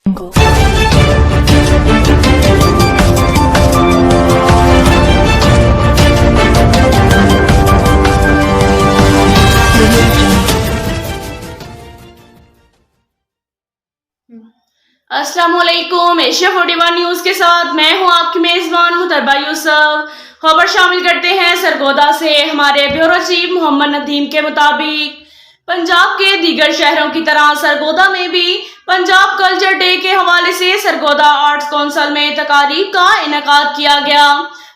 अस्सलाम वालेकुम। Asia 41 news के साथ मैं हूं आपकी मेजबान मुतरबा यूसुफ। खबर शामिल करते हैं सरगोदा से। हमारे ब्यूरो चीफ मोहम्मद नदीम के मुताबिक पंजाब के दीगर शहरों की तरह सरगोदा में भी पंजाब कल्चर डे के हवाले से सरगोदा आर्ट्स काउंसिल में तकारीब का इनेकाद किया गया।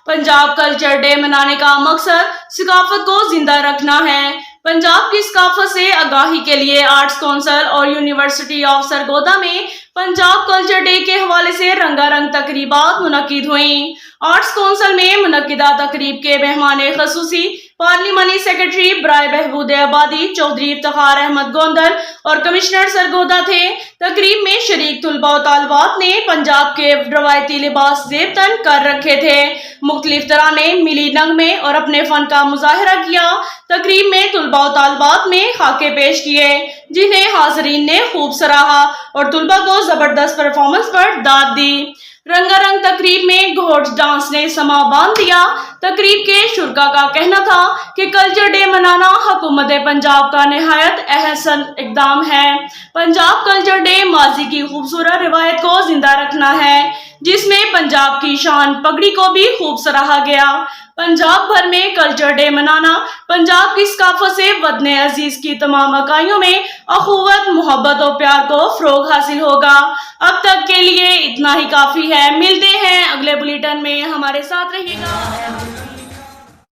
पंजाब कल्चर डे मनाने का मकसद सकाफत को जिंदा रखना है। पंजाब की सकाफत से आगाही के लिए आर्ट्स काउंसिल और यूनिवर्सिटी ऑफ सरगोदा में पंजाब कल्चर डे के हवाले से रंगारंग तकरीबात मुनक्किद हुई। आर्ट्स काउंसिल में मुनक्किदा तकरीब के मेहमान खसूसी पार्लिमानी सेक्रेटरी बराए बहबूद आबादी चौधरी इफ्तिखार अहमद गोंदल और कमिश्नर सरगोदा थे। तकरीब में शरीक तुलबा और तालबात ने पंजाब के रवायती लिबास जेब तन कर रखे थे। मुख्तलिफ तरह ने मिली नगमे और अपने फन का मुजाहरा किया। तकरीब में तुलबा और तालबात में खाके पेश किए जिन्हें हाजरीन ने खूब सराहा और तुलबा को जबरदस्त परफॉर्मेंस पर दाद दी। रंगारंग तकरीब में घोड़ डांस ने समा बांध दिया। तकरीब के शुरका का कहना था कि कल्चर डे मनाना हुकूमत पंजाब का निहायत अहसन इकदाम है। पंजाब कल्चर डे माजी की खूबसूरत रिवायत को जिंदा रखना है जिसमें पंजाब की शान पगड़ी को भी खूब सराहा गया। पंजाब भर में कल्चर डे मनाना पंजाब की सकाफत से वतने अजीज की तमाम इकाइयों में अखुवत मोहब्बत और प्यार को फरोग हासिल होगा। अब तक के लिए इतना ही काफी है। मिलते हैं अगले बुलेटिन में, हमारे साथ रहिएगा।